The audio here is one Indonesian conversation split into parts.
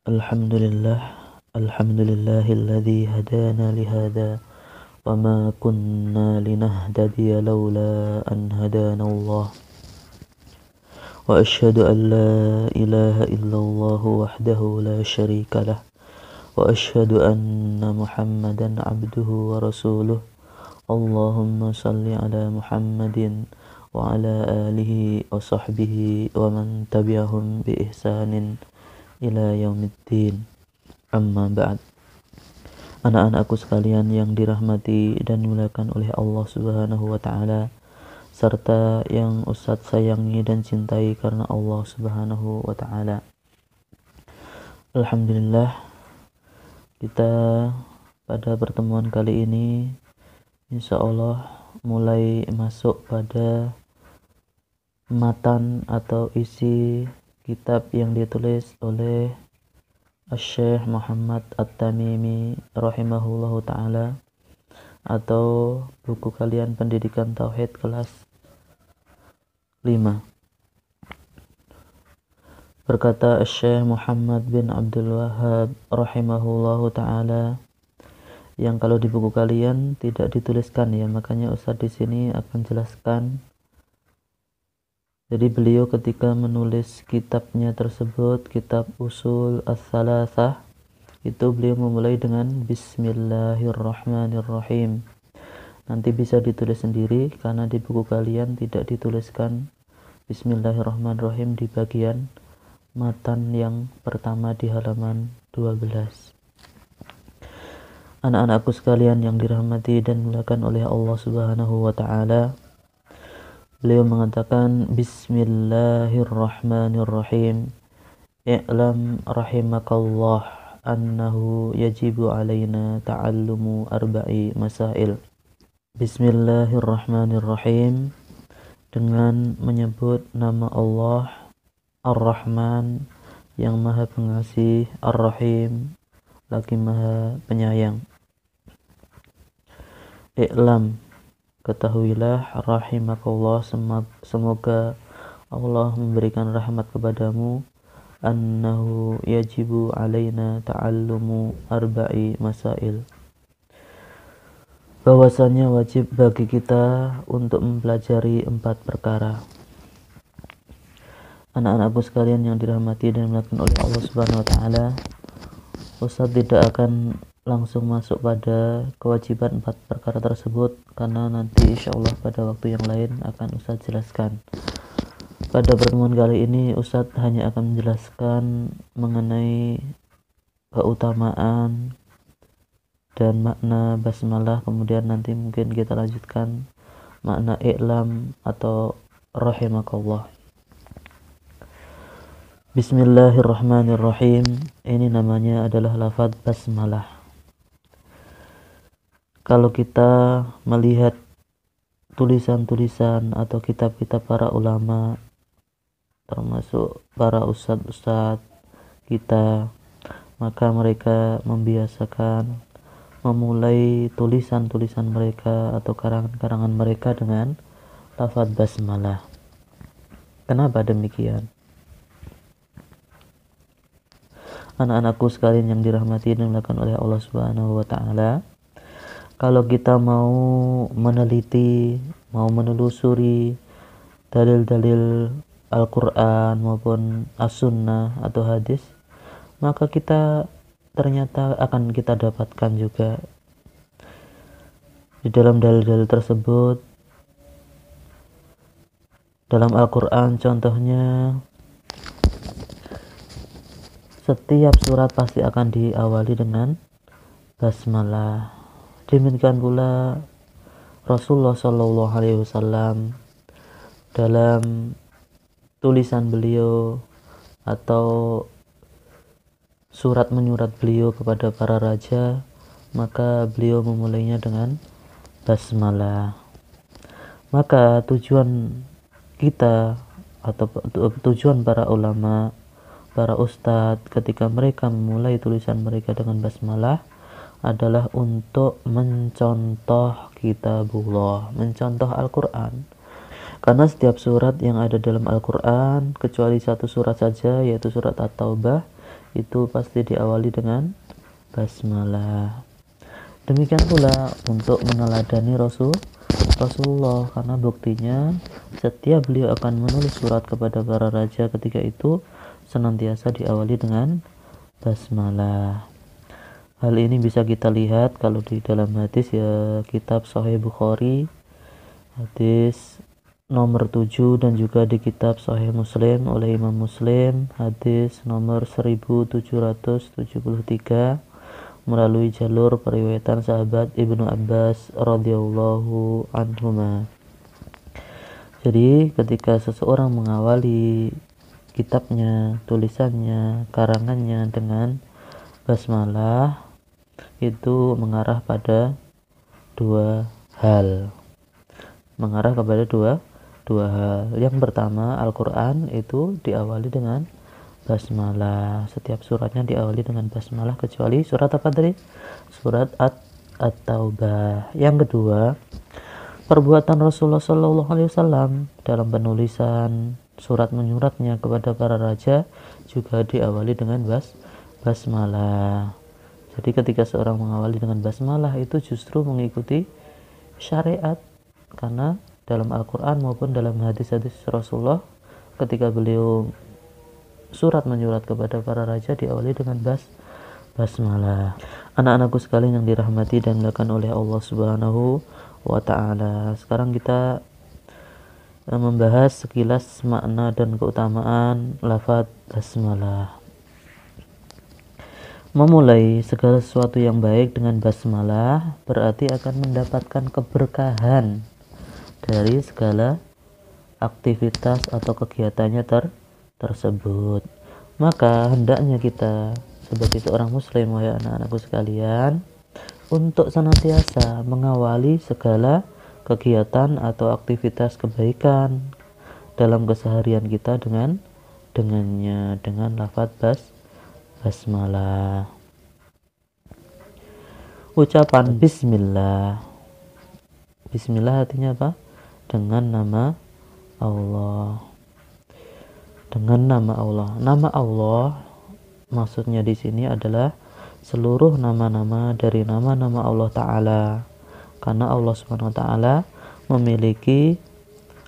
Alhamdulillah, alhamdulillahilladzi hadana lihada wa ma kunna linahtadiya laula an hadanallah wa asyhadu an la ilaha illallah wahdahu la syarika lah wa asyhadu anna Muhammadan abduhu wa rasuluh. Allahumma salli ala Muhammadin wa ala alihi wa sahbihi wa man tabi'ahum bi ihsanin ila yaumiddin. Amma ba'd. Anak-anakku sekalian yang dirahmati dan dimuliakan oleh Allah Subhanahu wa taala, serta yang Ustadz sayangi dan cintai karena Allah Subhanahu wa taala. Alhamdulillah, kita pada pertemuan kali ini insya Allah mulai masuk pada matan atau isi kitab yang ditulis oleh Syekh Muhammad At-Tamimi rahimahullahu ta'ala, atau buku kalian pendidikan tauhid kelas 5. Berkata Syekh Muhammad bin Abdul Wahhab rahimahullahu ta'ala, yang kalau di buku kalian tidak dituliskan ya, makanya Ustadz di sini akan jelaskan. Jadi beliau ketika menulis kitabnya tersebut, kitab Usul Ats-Tsalatsah, itu beliau memulai dengan Bismillahirrahmanirrahim. Nanti bisa ditulis sendiri karena di buku kalian tidak dituliskan Bismillahirrahmanirrahim di bagian matan yang pertama di halaman 12. Anak-anakku sekalian yang dirahmati dan dimuliakan oleh Allah Subhanahu wa taala, beliau mengatakan Bismillahirrahmanirrahim. I'lam rahimakallah annahu yajibu alaina ta'allumu arba'i masail. Bismillahirrahmanirrahim, dengan menyebut nama Allah Ar-Rahman yang Maha Pengasih, Ar-Rahim lagi Maha Penyayang. I'lam, ketahuilah, rahimakallah, semoga Allah memberikan rahmat kepadamu, annahu yajibu alaina ta'allumu arba'i masail, bahwasanya wajib bagi kita untuk mempelajari 4 perkara. Anak-anakku sekalian yang dirahmati dan dimuliakan oleh Allah Subhanahu wa taala, Ustadz tidak akan langsung masuk pada kewajiban 4 perkara tersebut karena nanti insya Allah pada waktu yang lain akan Ustadz jelaskan. Pada pertemuan kali ini Ustadz hanya akan menjelaskan mengenai keutamaan dan makna basmalah, kemudian nanti mungkin kita lanjutkan makna i'lam atau rahimakallah. Bismillahirrahmanirrahim, ini namanya adalah lafaz basmalah. Kalau kita melihat tulisan-tulisan atau kitab-kitab para ulama, termasuk para ustadz-ustadz kita, maka mereka membiasakan memulai tulisan-tulisan mereka atau karangan-karangan mereka dengan lafaz basmalah. Kenapa demikian? Anak-anakku sekalian yang dirahmati dan dimuliakan oleh Allah Subhanahu wa taala, kalau kita mau meneliti, mau menelusuri dalil-dalil Al-Quran maupun As-Sunnah atau hadis, maka kita ternyata akan kita dapatkan juga di dalam dalil-dalil tersebut. Dalam Al-Quran contohnya, setiap surat pasti akan diawali dengan basmalah. Demikian pula Rasulullah Shallallahu Alaihi Wasallam dalam tulisan beliau atau surat menyurat beliau kepada para raja, maka beliau memulainya dengan basmalah. Maka tujuan kita atau tujuan para ulama, para ustadz ketika mereka memulai tulisan mereka dengan basmalah adalah untuk mencontoh kitabullah, mencontoh Al-Quran. Karena setiap surat yang ada dalam Al-Quran, kecuali satu surat saja, yaitu surat At-Taubah, itu pasti diawali dengan basmalah. Demikian pula untuk meneladani Rasulullah, karena buktinya setiap beliau akan menulis surat kepada para raja ketika itu senantiasa diawali dengan basmalah. Hal ini bisa kita lihat kalau di dalam hadis ya, kitab Sahih Bukhari hadis nomor 7 dan juga di kitab Sahih Muslim oleh Imam Muslim hadis nomor 1773 melalui jalur periwayatan sahabat Ibnu Abbas radhiyallahu anhuma. Jadi ketika seseorang mengawali kitabnya, tulisannya, karangannya dengan basmalah, itu mengarah pada dua hal. Yang pertama, Al-Quran itu diawali dengan basmalah. Setiap suratnya diawali dengan basmalah kecuali surat apa tadi? Surat At-Taubah. Yang kedua, perbuatan Rasulullah SAW dalam penulisan surat menyuratnya kepada para raja juga diawali dengan basmalah. Jadi ketika seorang mengawali dengan basmalah itu justru mengikuti syariat, karena dalam Al-Quran maupun dalam hadis-hadis Rasulullah ketika beliau surat menyurat kepada para raja diawali dengan basmalah. Anak-anakku sekalian yang dirahmati dan dimuliakan oleh Allah Subhanahu wa ta'ala, sekarang kita membahas sekilas makna dan keutamaan lafaz basmalah. Memulai segala sesuatu yang baik dengan basmalah berarti akan mendapatkan keberkahan dari segala aktivitas atau kegiatannya tersebut. Maka hendaknya kita sebagai seorang muslim, wahai anak-anakku sekalian, untuk senantiasa mengawali segala kegiatan atau aktivitas kebaikan dalam keseharian kita dengan lafaz basmalah. Ucapan bismillah. Bismillah artinya apa? Dengan nama Allah. Nama Allah maksudnya di sini adalah seluruh nama-nama dari nama-nama Allah Ta'ala, karena Allah Subhanahu wa Ta'ala memiliki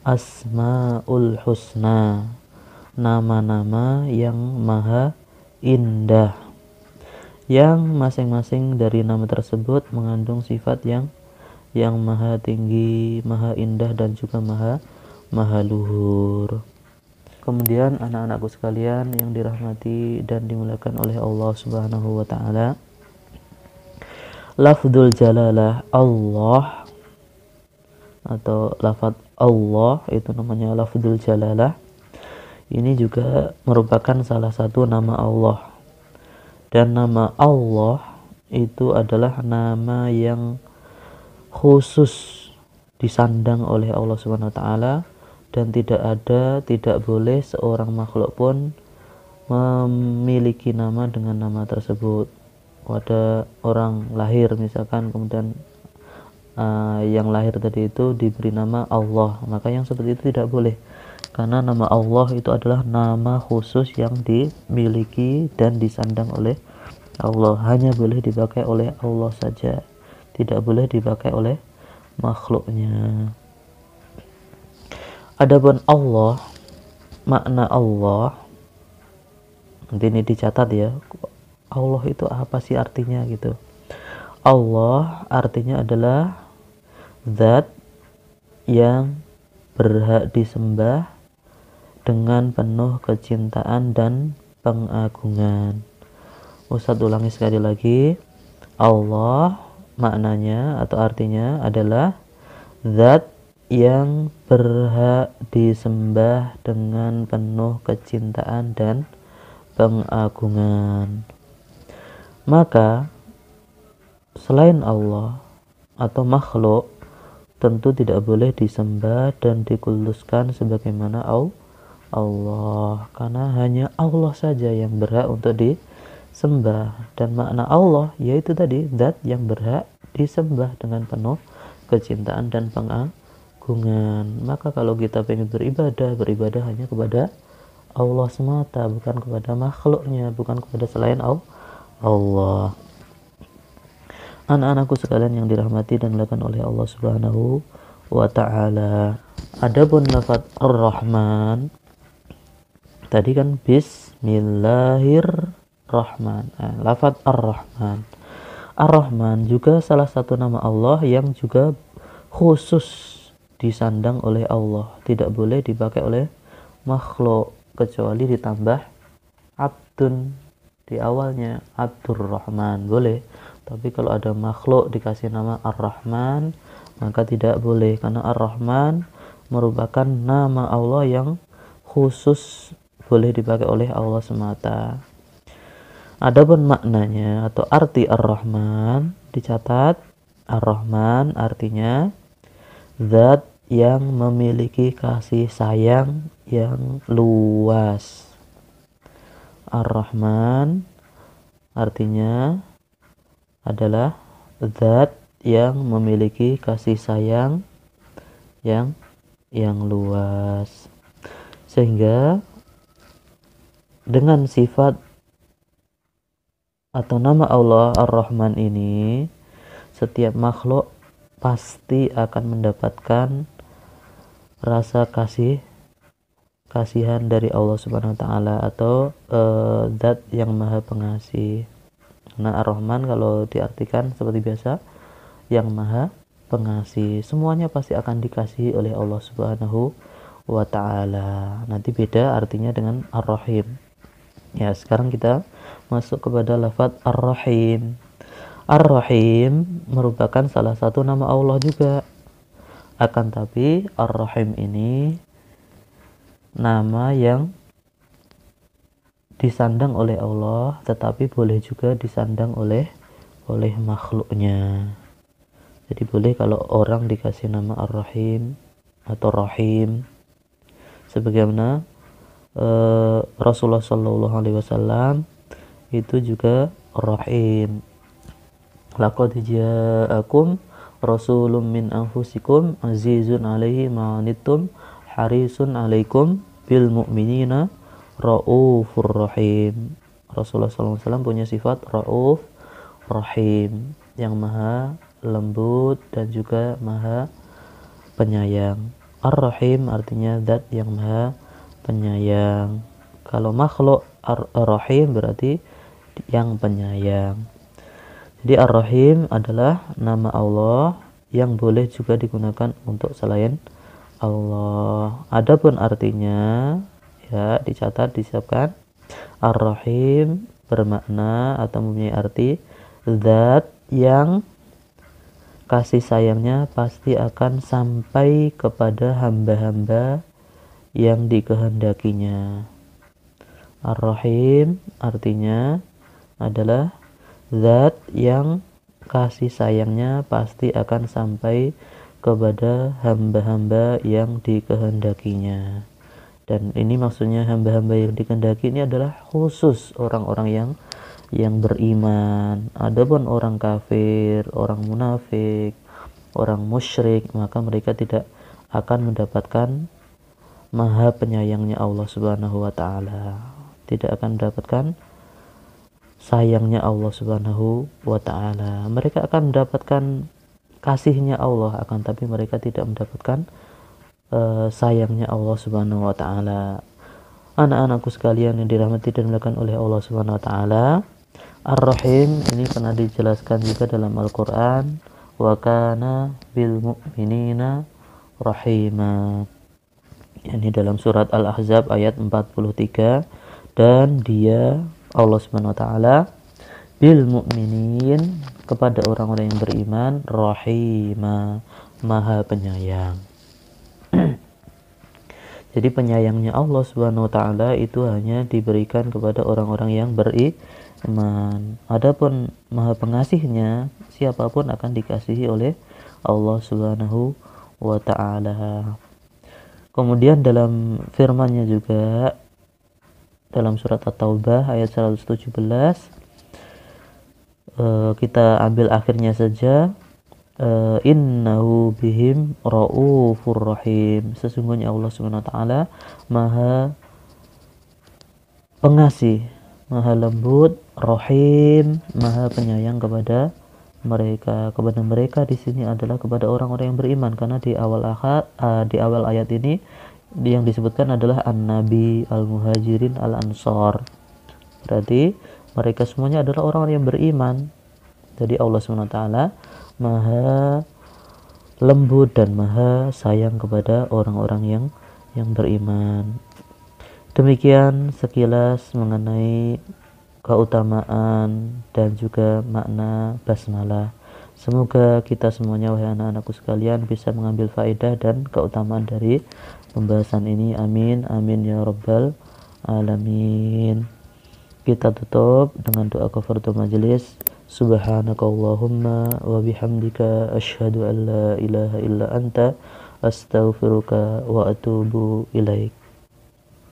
Asmaul Husna, nama-nama yang maha indah, yang masing-masing dari nama tersebut mengandung sifat yang maha tinggi, maha indah, dan juga maha luhur. Kemudian anak-anakku sekalian yang dirahmati dan dimuliakan oleh Allah Subhanahu wa ta'ala, lafdzul jalalah Allah atau lafaz Allah itu namanya lafdzul jalalah. Ini juga merupakan salah satu nama Allah. Dan nama Allah itu adalah nama yang khusus disandang oleh Allah Subhanahu wa ta'ala, dan tidak boleh seorang makhluk pun memiliki nama dengan nama tersebut. Ada orang lahir misalkan, kemudian yang lahir tadi itu diberi nama Allah, maka yang seperti itu tidak boleh, karena nama Allah itu adalah nama khusus yang dimiliki dan disandang oleh Allah, hanya boleh dipakai oleh Allah saja, tidak boleh dipakai oleh makhluknya. Adapun Allah, makna Allah, nanti ini dicatat ya, Allah itu apa sih artinya gitu. Allah artinya adalah zat yang berhak disembah dengan penuh kecintaan dan pengagungan. Ustadz ulangi sekali lagi. Allah maknanya atau artinya adalah zat yang berhak disembah dengan penuh kecintaan dan pengagungan. Maka selain Allah atau makhluk tentu tidak boleh disembah dan dikuduskan sebagaimana Allah, karena hanya Allah saja yang berhak untuk disembah. Dan makna Allah yaitu tadi zat yang berhak disembah dengan penuh kecintaan dan pengagungan. Maka kalau kita ingin beribadah hanya kepada Allah semata, bukan kepada makhluknya, bukan kepada selain Allah. Anak-anakku sekalian yang dirahmati dan dimuliakan oleh Allah Subhanahu wa taala. Adapun lafaz Ar-Rahman tadi kan Bismillahirrahman. Lafaz Ar-Rahman. Ar-Rahman juga salah satu nama Allah yang juga khusus disandang oleh Allah, tidak boleh dipakai oleh makhluk kecuali ditambah Abdun di awalnya, Abdurrahman boleh. Tapi kalau ada makhluk dikasih nama Ar-Rahman maka tidak boleh, karena Ar-Rahman merupakan nama Allah yang khusus boleh dipakai oleh Allah semata. Adapun maknanya atau arti Ar-Rahman dicatat, Ar-Rahman artinya zat yang memiliki kasih sayang yang luas. Ar-Rahman artinya adalah zat yang memiliki kasih sayang yang luas. Sehingga dengan sifat atau nama Allah Ar-Rahman ini, setiap makhluk pasti akan mendapatkan rasa kasihan dari Allah Subhanahu wa taala atau zat yang maha pengasih. Nah, Ar-Rahman kalau diartikan seperti biasa, yang maha pengasih. Semuanya pasti akan dikasihi oleh Allah Subhanahu wa taala. Nanti beda artinya dengan Ar-Rahim. Ya, sekarang kita masuk kepada lafaz Ar-Rahim. Ar-Rahim merupakan salah satu nama Allah juga. Akan tapi Ar-Rahim ini nama yang disandang oleh Allah, tetapi boleh juga disandang oleh makhluknya. Jadi boleh kalau orang dikasih nama Ar-Rahim atau Rahim, sebagaimana Rasulullah Shallallahu Alaihi Wasallam itu juga Rahim. Laqad ja'akum rasulun min anfusikum azizun alaihi ma anittum harisun alaikum bil mu'minina Ra'ufur Rahim. Rasulullah SAW punya sifat Ra'uf Rahim, yang maha lembut dan juga maha penyayang. Ar-Rahim artinya zat yang maha penyayang. Kalau makhluk Ar-Rahim berarti yang penyayang. Jadi Ar-Rahim adalah nama Allah yang boleh juga digunakan untuk selain Allah. Adapun artinya, ya dicatat, disiapkan. Ar-Rahim bermakna atau mempunyai arti zat yang kasih sayangnya pasti akan sampai kepada hamba-hamba yang dikehendakinya. Ar-Rahim artinya adalah zat yang kasih sayangnya pasti akan sampai kepada hamba-hamba yang dikehendakinya. Dan ini maksudnya hamba-hamba yang dikehendaki ini adalah khusus orang-orang yang beriman. Adapun orang kafir, orang munafik, orang musyrik, maka mereka tidak akan mendapatkan maha penyayangnya Allah Subhanahu wa taala. Tidak akan mendapatkan sayangnya Allah Subhanahu wa taala. Mereka akan mendapatkan kasihnya Allah, akan tapi mereka tidak mendapatkan sayangnya Allah Subhanahu wa taala. Anak-anakku sekalian yang dirahmati dan dimuliakan oleh Allah Subhanahu wa taala, Ar-Rahim ini pernah dijelaskan juga dalam Al-Qur'an, wa kana bil mu'minina rahima. Ini dalam surat Al-Ahzab ayat 43, dan dia Allah Subhanahu wa taala bil mu'minin, kepada orang-orang yang beriman, rahima, maha penyayang. Jadi penyayangnya Allah Subhanahu wa taala itu hanya diberikan kepada orang-orang yang beriman. Adapun maha pengasihnya, siapapun akan dikasihi oleh Allah Subhanahu wa taala. Kemudian dalam firman-Nya juga dalam surat At-Taubah ayat 117, kita ambil akhirnya saja, innahu bihim raufur rahim, sesungguhnya Allah Subhanahu wa taala maha pengasih, maha lembut, Rahim, maha penyayang kepada mereka. Kepada mereka di sini adalah kepada orang-orang yang beriman, karena di awal ayat ini yang disebutkan adalah an-nabi, al-muhajirin, al-ansor. Berarti mereka semuanya adalah orang-orang yang beriman. Jadi Allah SWT maha lembut dan maha sayang kepada orang-orang yang beriman. Demikian sekilas mengenai keutamaan dan juga makna basmalah. Semoga kita semuanya, wahai anak-anakku sekalian, bisa mengambil faedah dan keutamaan dari pembahasan ini. Amin, amin ya rabbal alamin. Kita tutup dengan doa kafaratul majelis. Subhanakallahumma wa bihamdika asyhadu an la ilaha illa anta astaghfiruka wa atubu ilaik.